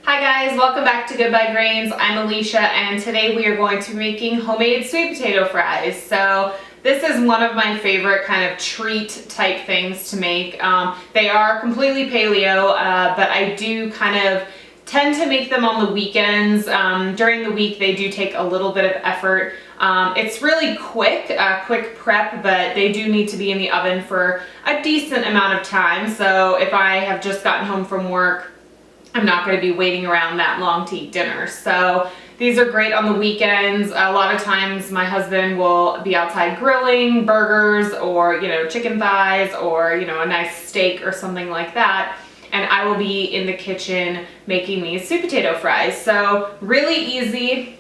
Hi guys, welcome back to Goodbye Grains. I'm Alicia and today we are going to be making homemade sweet potato fries. So this is one of my favorite kind of treat type things to make. They are completely paleo, but I do kind of tend to make them on the weekends. During the week they do take a little bit of effort. It's really quick prep, but they do need to be in the oven for a decent amount of time. So if I have just gotten home from work, I'm not going to be waiting around that long to eat dinner. So these are great on the weekends. A lot of times my husband will be outside grilling burgers or, chicken thighs or, a nice steak or something like that. And I will be in the kitchen making these sweet potato fries. So really easy.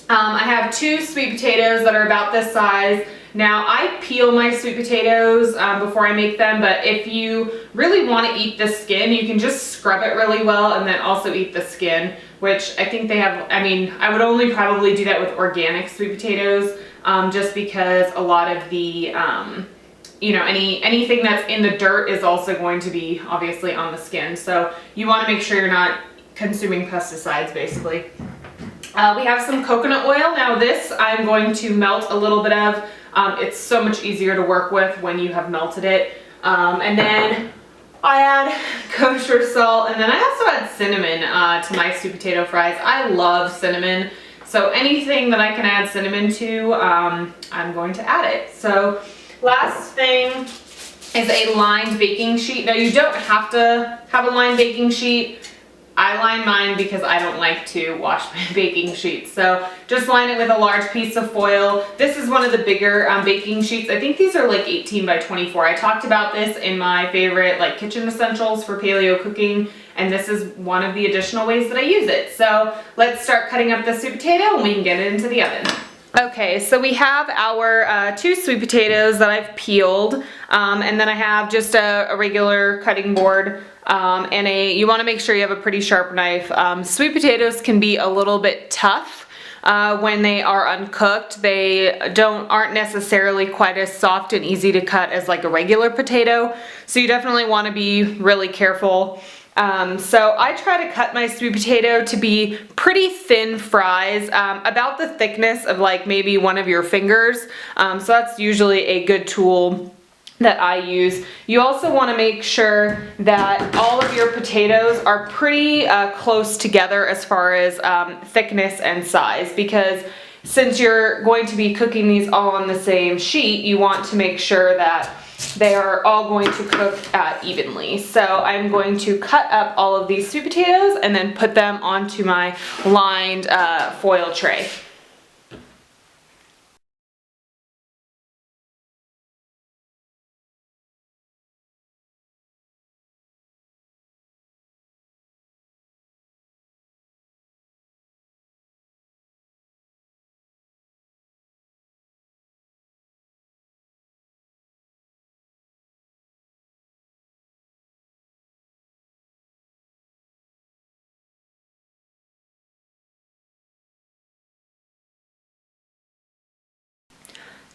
I have 2 sweet potatoes that are about this size. Now I peel my sweet potatoes before I make them, but if you really want to eat the skin, you can just scrub it really well and then also eat the skin, which I think they have. I would only probably do that with organic sweet potatoes, just because a lot of the, anything that's in the dirt is also going to be obviously on the skin. So you want to make sure you're not consuming pesticides basically. We have some coconut oil. Now this I'm going to melt a little bit of. It's so much easier to work with when you have melted it. And then I add kosher salt, and then I also add cinnamon to my sweet potato fries. I love cinnamon, so anything that I can add cinnamon to, I'm going to add it. So last thing is a lined baking sheet. Now you don't have to have a lined baking sheet. I line mine because I don't like to wash my baking sheets. So just line it with a large piece of foil. This is one of the bigger baking sheets. I think these are like 18 by 24. I talked about this in my favorite kitchen essentials for paleo cooking, and this is one of the additional ways that I use it. So let's start cutting up the sweet potato and we can get it into the oven. Okay, so we have our 2 sweet potatoes that I've peeled, and then I have just a regular cutting board, and you want to make sure you have a pretty sharp knife. Sweet potatoes can be a little bit tough when they are uncooked. They aren't necessarily quite as soft and easy to cut as like a regular potato, so you definitely want to be really careful. So I try to cut my sweet potato to be pretty thin fries, about the thickness of like maybe one of your fingers. So that's usually a good tool that I use. You also want to make sure that all of your potatoes are pretty close together as far as thickness and size, because since you're going to be cooking these all on the same sheet, you want to make sure that they are all going to cook evenly. So I'm going to cut up all of these sweet potatoes and then put them onto my lined foil tray.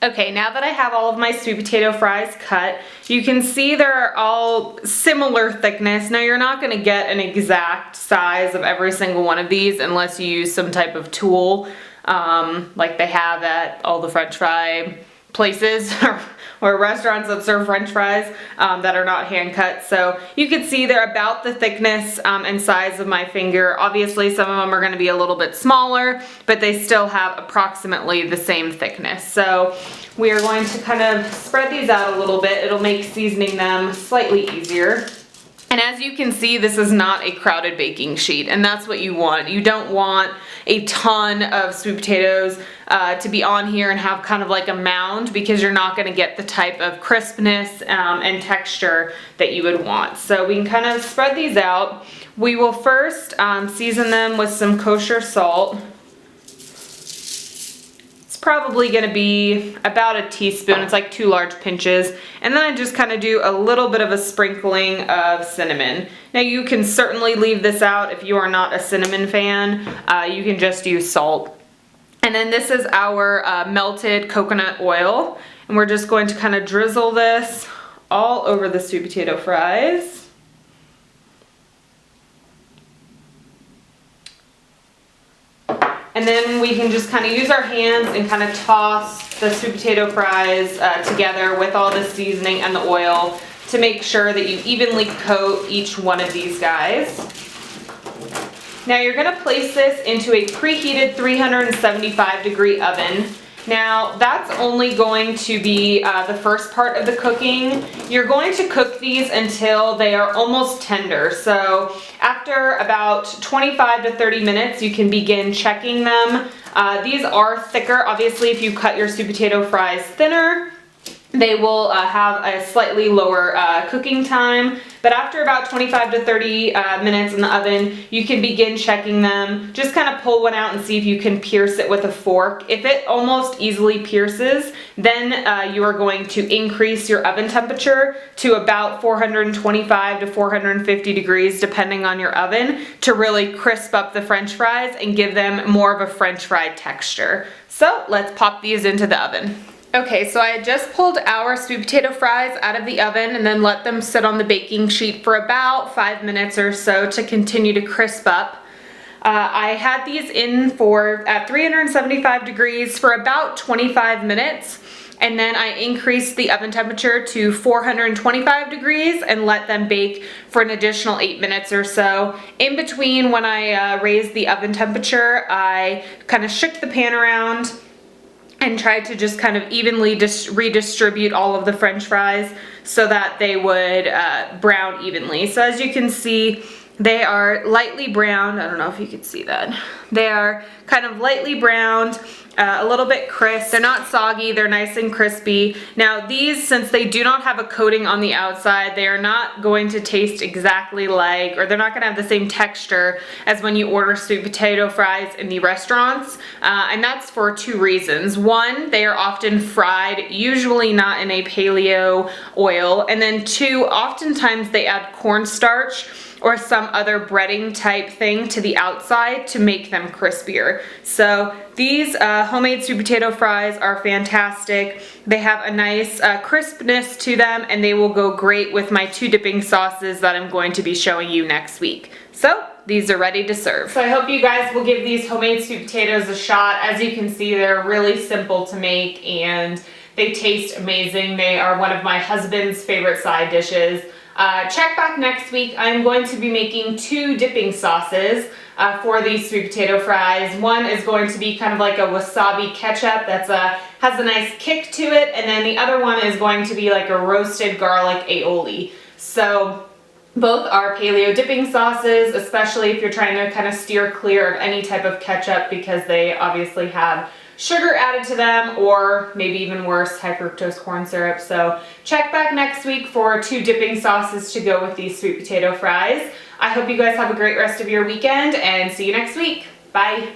Okay, now that I have all of my sweet potato fries cut, you can see they're all similar thickness. Now you're not going to get an exact size of every single one of these unless you use some type of tool, like they have at all the French fry places or restaurants that serve French fries that are not hand cut. So you can see they're about the thickness and size of my finger. Obviously some of them are going to be a little bit smaller, but they still have approximately the same thickness. So we are going to kind of spread these out a little bit. It'll make seasoning them slightly easier. And as you can see, this is not a crowded baking sheet, and that's what you want. You don't want a ton of sweet potatoes to be on here and have kind of like a mound, because you're not going to get the type of crispness and texture that you would want. So we can kind of spread these out. We will first season them with some kosher salt. Probably going to be about a teaspoon. It's like 2 large pinches. And then I just kind of do a little bit of a sprinkling of cinnamon. Now you can certainly leave this out if you are not a cinnamon fan. You can just use salt. And then this is our melted coconut oil. And we're just going to kind of drizzle this all over the sweet potato fries. And then we can just kind of use our hands and kind of toss the sweet potato fries together with all the seasoning and the oil to make sure that you evenly coat each one of these guys. Now you're going to place this into a preheated 375-degree oven. Now that's only going to be the first part of the cooking. You're going to cook these until they are almost tender. So after about 25 to 30 minutes, you can begin checking them. These are thicker. Obviously, if you cut your sweet potato fries thinner, they will have a slightly lower cooking time, but after about 25 to 30 minutes in the oven, you can begin checking them. Just kind of pull one out and see if you can pierce it with a fork. If it almost easily pierces, then you are going to increase your oven temperature to about 425 to 450 degrees, depending on your oven, to really crisp up the French fries and give them more of a French fry texture. So let's pop these into the oven. Okay, so I had just pulled our sweet potato fries out of the oven and then let them sit on the baking sheet for about 5 minutes or so to continue to crisp up. I had these in at 375 degrees for about 25 minutes, and then I increased the oven temperature to 425 degrees and let them bake for an additional 8 minutes or so. In between, when I raised the oven temperature, I kind of shook the pan around and tried to just kind of evenly redistribute all of the French fries so that they would brown evenly. So as you can see, they are lightly browned. I don't know if you can see that. They are kind of lightly browned, a little bit crisp. They're not soggy, they're nice and crispy. Now these, since they do not have a coating on the outside, they are not going to taste exactly like, or they're not gonna have the same texture as when you order sweet potato fries in the restaurants. And that's for 2 reasons. One, they are often fried, usually not in a paleo oil. And then 2, oftentimes they add cornstarch or some other breading type thing to the outside to make them crispier. So these homemade sweet potato fries are fantastic. They have a nice crispness to them, and they will go great with my 2 dipping sauces that I'm going to be showing you next week. So these are ready to serve. So I hope you guys will give these homemade sweet potatoes a shot. As you can see, they're really simple to make and they taste amazing. They are one of my husband's favorite side dishes. Check back next week. I'm going to be making 2 dipping sauces for these sweet potato fries. One is going to be kind of like a wasabi ketchup that's has a nice kick to it, and then the other one is going to be like a roasted garlic aioli. So both are paleo dipping sauces, especially if you're trying to kind of steer clear of any type of ketchup because they obviously have sugar added to them, or maybe even worse, high fructose corn syrup. So check back next week for 2 dipping sauces to go with these sweet potato fries. I hope you guys have a great rest of your weekend and see you next week. Bye.